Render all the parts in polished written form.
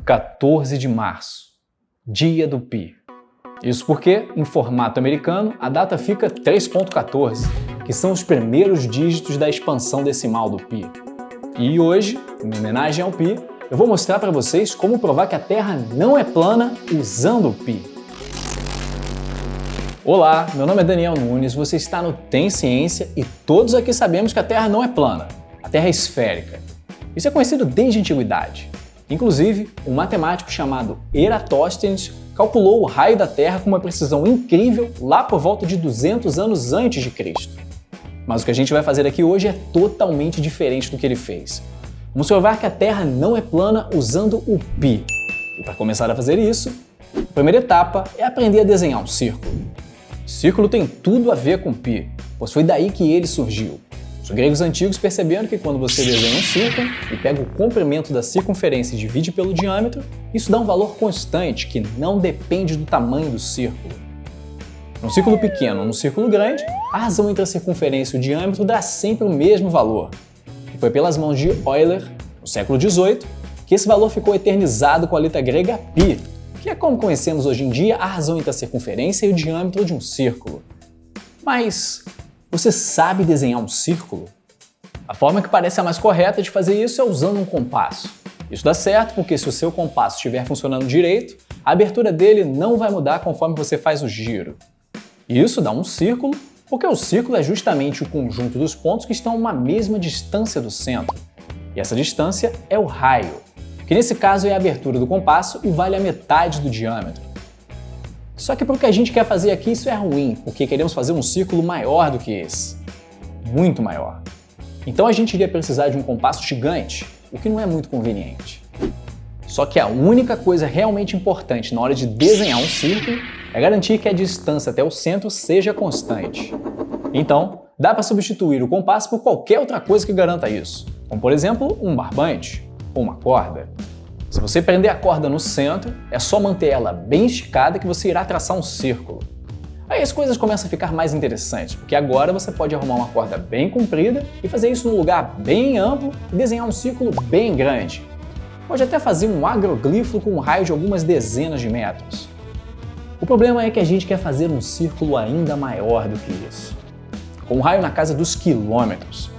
14 de março, dia do Pi. Isso porque, em formato americano, a data fica 3.14, que são os primeiros dígitos da expansão decimal do Pi. E hoje, em homenagem ao Pi, eu vou mostrar para vocês como provar que a Terra não é plana usando o Pi. Olá, meu nome é Daniel Nunes, você está no Tem Ciência e todos aqui sabemos que a Terra não é plana, a Terra é esférica. Isso é conhecido desde a antiguidade. Inclusive, um matemático chamado Eratóstenes calculou o raio da Terra com uma precisão incrível lá por volta de 200 anos antes de Cristo. Mas o que a gente vai fazer aqui hoje é totalmente diferente do que ele fez. Vamos provar que a Terra não é plana usando o Pi. E para começar a fazer isso, a primeira etapa é aprender a desenhar um círculo. Círculo tem tudo a ver com Pi, pois foi daí que ele surgiu. Os gregos antigos perceberam que quando você desenha um círculo e pega o comprimento da circunferência e divide pelo diâmetro, isso dá um valor constante que não depende do tamanho do círculo. Num círculo pequeno ou num círculo grande, a razão entre a circunferência e o diâmetro dá sempre o mesmo valor. E foi pelas mãos de Euler, no século XVIII, que esse valor ficou eternizado com a letra grega π, que é como conhecemos hoje em dia a razão entre a circunferência e o diâmetro de um círculo. Mas você sabe desenhar um círculo? A forma que parece a mais correta de fazer isso é usando um compasso. Isso dá certo porque se o seu compasso estiver funcionando direito, a abertura dele não vai mudar conforme você faz o giro. E isso dá um círculo, porque o círculo é justamente o conjunto dos pontos que estão a uma mesma distância do centro. E essa distância é o raio, que nesse caso é a abertura do compasso e vale a metade do diâmetro. Só que para o que a gente quer fazer aqui isso é ruim, porque queremos fazer um círculo maior do que esse. Muito maior. Então a gente iria precisar de um compasso gigante, o que não é muito conveniente. Só que a única coisa realmente importante na hora de desenhar um círculo é garantir que a distância até o centro seja constante. Então, dá para substituir o compasso por qualquer outra coisa que garanta isso, como por exemplo um barbante ou uma corda. Se você prender a corda no centro, é só manter ela bem esticada que você irá traçar um círculo. Aí as coisas começam a ficar mais interessantes, porque agora você pode arrumar uma corda bem comprida e fazer isso num lugar bem amplo e desenhar um círculo bem grande. Pode até fazer um agroglifo com um raio de algumas dezenas de metros. O problema é que a gente quer fazer um círculo ainda maior do que isso, com um raio na casa dos quilômetros.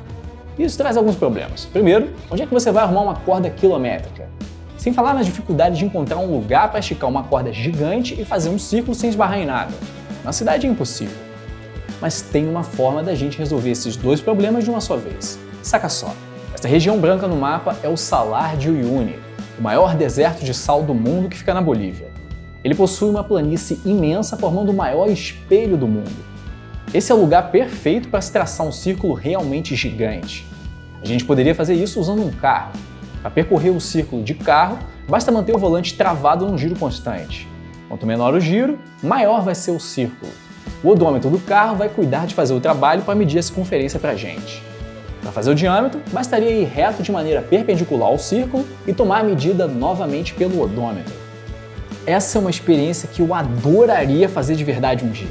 Isso traz alguns problemas. Primeiro, onde é que você vai arrumar uma corda quilométrica? Sem falar nas dificuldades de encontrar um lugar para esticar uma corda gigante e fazer um círculo sem esbarrar em nada. Na cidade é impossível. Mas tem uma forma da gente resolver esses dois problemas de uma só vez. Saca só, essa região branca no mapa é o Salar de Uyuni, o maior deserto de sal do mundo que fica na Bolívia. Ele possui uma planície imensa formando o maior espelho do mundo. Esse é o lugar perfeito para se traçar um círculo realmente gigante. A gente poderia fazer isso usando um carro. Para percorrer o círculo de carro, basta manter o volante travado num giro constante. Quanto menor o giro, maior vai ser o círculo. O odômetro do carro vai cuidar de fazer o trabalho para medir a circunferência para a gente. Para fazer o diâmetro, bastaria ir reto de maneira perpendicular ao círculo e tomar a medida novamente pelo odômetro. Essa é uma experiência que eu adoraria fazer de verdade um dia.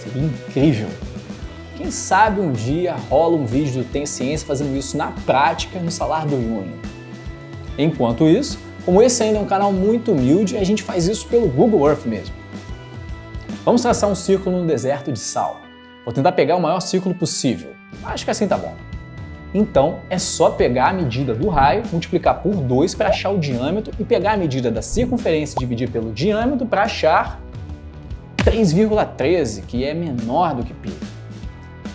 Seria incrível. Quem sabe um dia rola um vídeo do Tem Ciência fazendo isso na prática no Salar do Uyuni. Enquanto isso, como esse ainda é um canal muito humilde, a gente faz isso pelo Google Earth mesmo. Vamos traçar um círculo no deserto de sal. Vou tentar pegar o maior círculo possível. Acho que assim tá bom. Então, é só pegar a medida do raio, multiplicar por 2 para achar o diâmetro e pegar a medida da circunferência e dividir pelo diâmetro para achar 3,13, que é menor do que π.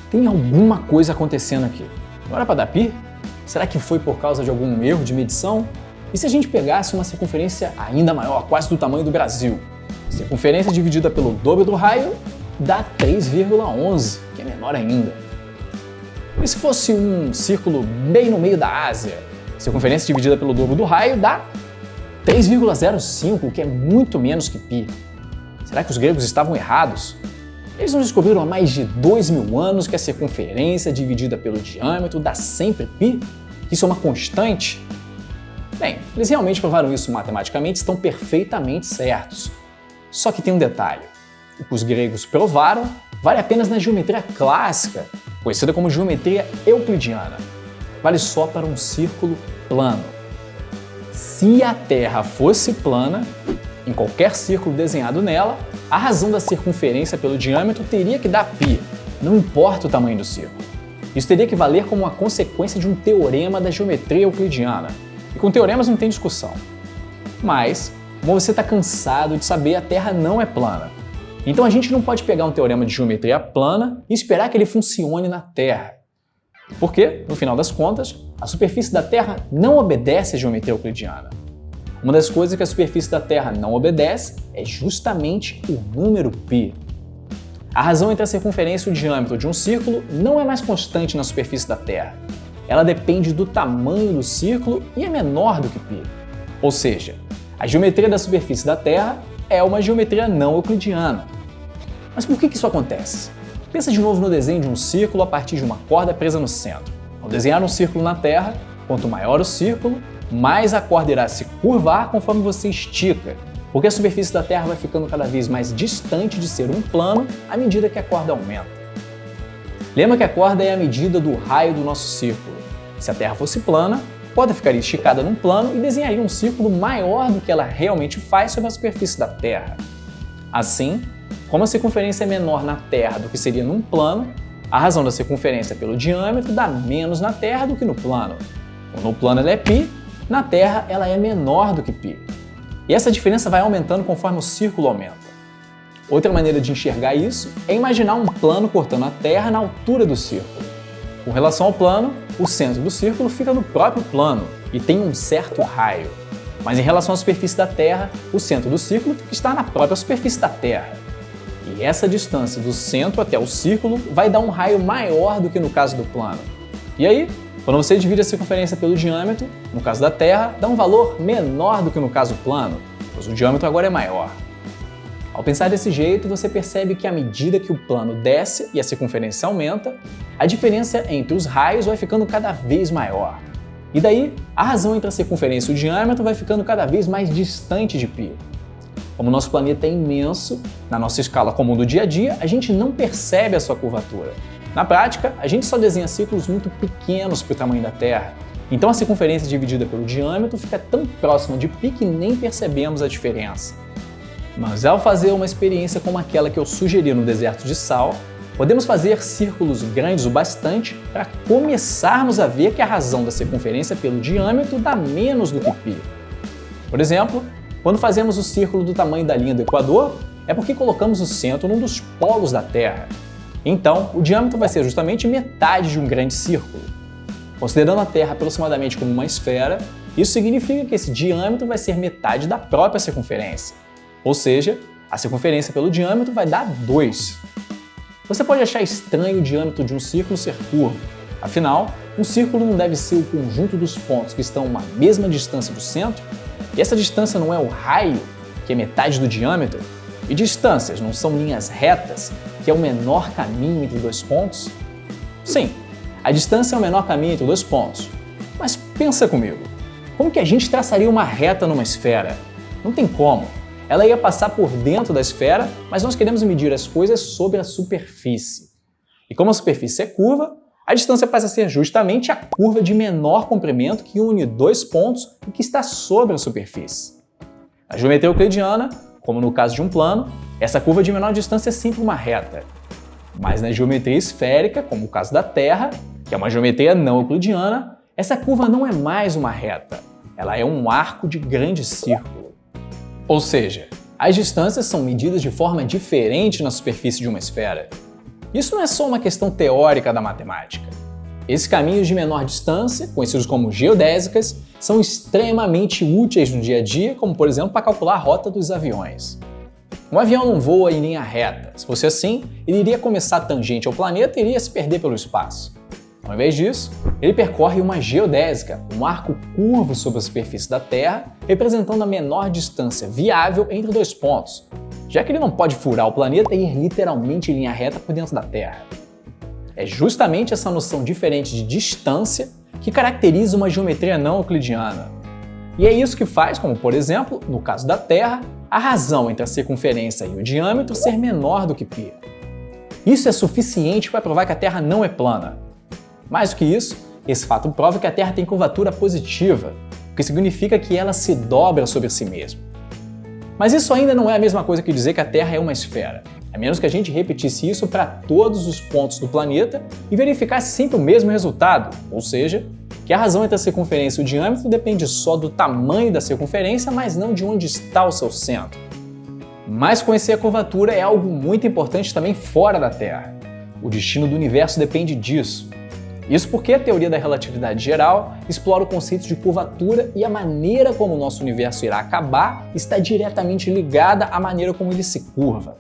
Tem alguma coisa acontecendo aqui. Não era para dar π? Será que foi por causa de algum erro de medição? E se a gente pegasse uma circunferência ainda maior, quase do tamanho do Brasil? Circunferência dividida pelo dobro do raio dá 3,11, que é menor ainda. E se fosse um círculo bem no meio da Ásia? Circunferência dividida pelo dobro do raio dá 3,05, que é muito menos que π. Será que os gregos estavam errados? Eles não descobriram há mais de 2000 anos que a circunferência dividida pelo diâmetro dá sempre π? Isso é uma constante? Bem, eles realmente provaram isso matematicamente e estão perfeitamente certos. Só que tem um detalhe. O que os gregos provaram vale apenas na geometria clássica, conhecida como geometria euclidiana. Vale só para um círculo plano. se a Terra fosse plana, em qualquer círculo desenhado nela, a razão da circunferência pelo diâmetro teria que dar π, não importa o tamanho do círculo. Isso teria que valer como uma consequência de um teorema da geometria euclidiana. E com teoremas não tem discussão. Mas, como você está cansado de saber, a Terra não é plana. Então a gente não pode pegar um teorema de geometria plana e esperar que ele funcione na Terra. Porque, no final das contas, a superfície da Terra não obedece à geometria euclidiana. Uma das coisas que a superfície da Terra não obedece é justamente o número π. A razão entre a circunferência e o diâmetro de um círculo não é mais constante na superfície da Terra. Ela depende do tamanho do círculo e é menor do que π. Ou seja, a geometria da superfície da Terra é uma geometria não euclidiana. Mas por que isso acontece? Pensa de novo no desenho de um círculo a partir de uma corda presa no centro. Ao desenhar um círculo na Terra, quanto maior o círculo, mais a corda irá se curvar conforme você estica, porque a superfície da Terra vai ficando cada vez mais distante de ser um plano à medida que a corda aumenta. Lembra que a corda é a medida do raio do nosso círculo. Se a Terra fosse plana, a corda ficaria esticada num plano e desenharia um círculo maior do que ela realmente faz sobre a superfície da Terra. Assim, como a circunferência é menor na Terra do que seria num plano, a razão da circunferência pelo diâmetro dá menos na Terra do que no plano. No plano ela é π, na Terra ela é menor do que π. E essa diferença vai aumentando conforme o círculo aumenta. Outra maneira de enxergar isso é imaginar um plano cortando a Terra na altura do círculo. Com relação ao plano, o centro do círculo fica no próprio plano e tem um certo raio. Mas em relação à superfície da Terra, o centro do círculo está na própria superfície da Terra. E essa distância do centro até o círculo vai dar um raio maior do que no caso do plano. E aí, quando você divide a circunferência pelo diâmetro, no caso da Terra, dá um valor menor do que no caso plano, pois o diâmetro agora é maior. Ao pensar desse jeito, você percebe que à medida que o plano desce e a circunferência aumenta, a diferença entre os raios vai ficando cada vez maior. E daí, a razão entre a circunferência e o diâmetro vai ficando cada vez mais distante de π. Como o nosso planeta é imenso, na nossa escala comum do dia a dia, a gente não percebe a sua curvatura. Na prática, a gente só desenha círculos muito pequenos para o tamanho da Terra. Então a circunferência dividida pelo diâmetro fica tão próxima de π que nem percebemos a diferença. Mas ao fazer uma experiência como aquela que eu sugeri no deserto de sal, podemos fazer círculos grandes o bastante para começarmos a ver que a razão da circunferência pelo diâmetro dá menos do que π. Por exemplo, quando fazemos o círculo do tamanho da linha do Equador, é porque colocamos o centro num dos polos da Terra. Então, o diâmetro vai ser justamente metade de um grande círculo. Considerando a Terra aproximadamente como uma esfera, isso significa que esse diâmetro vai ser metade da própria circunferência. Ou seja, a circunferência pelo diâmetro vai dar 2. Você pode achar estranho o diâmetro de um círculo ser curvo. Afinal, um círculo não deve ser o conjunto dos pontos que estão a uma mesma distância do centro? E essa distância não é o raio, que é metade do diâmetro? E distâncias não são linhas retas, que é o menor caminho entre dois pontos? Sim, a distância é o menor caminho entre dois pontos. Mas pensa comigo, como que a gente traçaria uma reta numa esfera? Não tem como. Ela ia passar por dentro da esfera, mas nós queremos medir as coisas sobre a superfície. E como a superfície é curva, a distância passa a ser justamente a curva de menor comprimento que une dois pontos e que está sobre a superfície. Na geometria euclidiana, como no caso de um plano, essa curva de menor distância é sempre uma reta. Mas na geometria esférica, como o caso da Terra, que é uma geometria não euclidiana, essa curva não é mais uma reta, ela é um arco de grande círculo. Ou seja, as distâncias são medidas de forma diferente na superfície de uma esfera. Isso não é só uma questão teórica da matemática. Esses caminhos de menor distância, conhecidos como geodésicas, são extremamente úteis no dia a dia, como por exemplo para calcular a rota dos aviões. Um avião não voa em linha reta. Se fosse assim, ele iria começar tangente ao planeta e iria se perder pelo espaço. Ao invés disso, ele percorre uma geodésica, um arco curvo sobre a superfície da Terra, representando a menor distância viável entre dois pontos, já que ele não pode furar o planeta e ir literalmente em linha reta por dentro da Terra. É justamente essa noção diferente de distância que caracteriza uma geometria não euclidiana. E é isso que faz, como por exemplo, no caso da Terra, a razão entre a circunferência e o diâmetro ser menor do que π. Isso é suficiente para provar que a Terra não é plana. Mais do que isso, esse fato prova que a Terra tem curvatura positiva. o que significa que ela se dobra sobre si mesma. Mas isso ainda não é a mesma coisa que dizer que a Terra é uma esfera, a menos que a gente repetisse isso para todos os pontos do planeta e verificasse sempre o mesmo resultado, ou seja, que a razão entre a circunferência e o diâmetro depende só do tamanho da circunferência, mas não de onde está o seu centro. Mas conhecer a curvatura é algo muito importante também fora da Terra. O destino do universo depende disso. Isso porque a teoria da relatividade geral explora o conceito de curvatura e a maneira como o nosso universo irá acabar está diretamente ligada à maneira como ele se curva.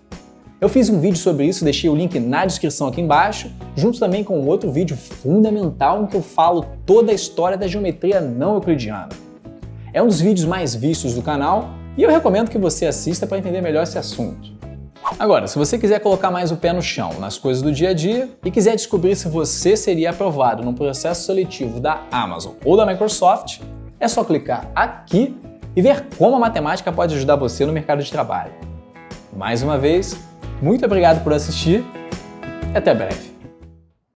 Eu fiz um vídeo sobre isso, deixei o link na descrição aqui embaixo, junto também com outro vídeo fundamental em que eu falo toda a história da geometria não euclidiana. É um dos vídeos mais vistos do canal e eu recomendo que você assista para entender melhor esse assunto. Agora, se você quiser colocar mais o pé no chão nas coisas do dia a dia e quiser descobrir se você seria aprovado num processo seletivo da Amazon ou da Microsoft, é só clicar aqui e ver como a matemática pode ajudar você no mercado de trabalho. Mais uma vez, muito obrigado por assistir e até breve.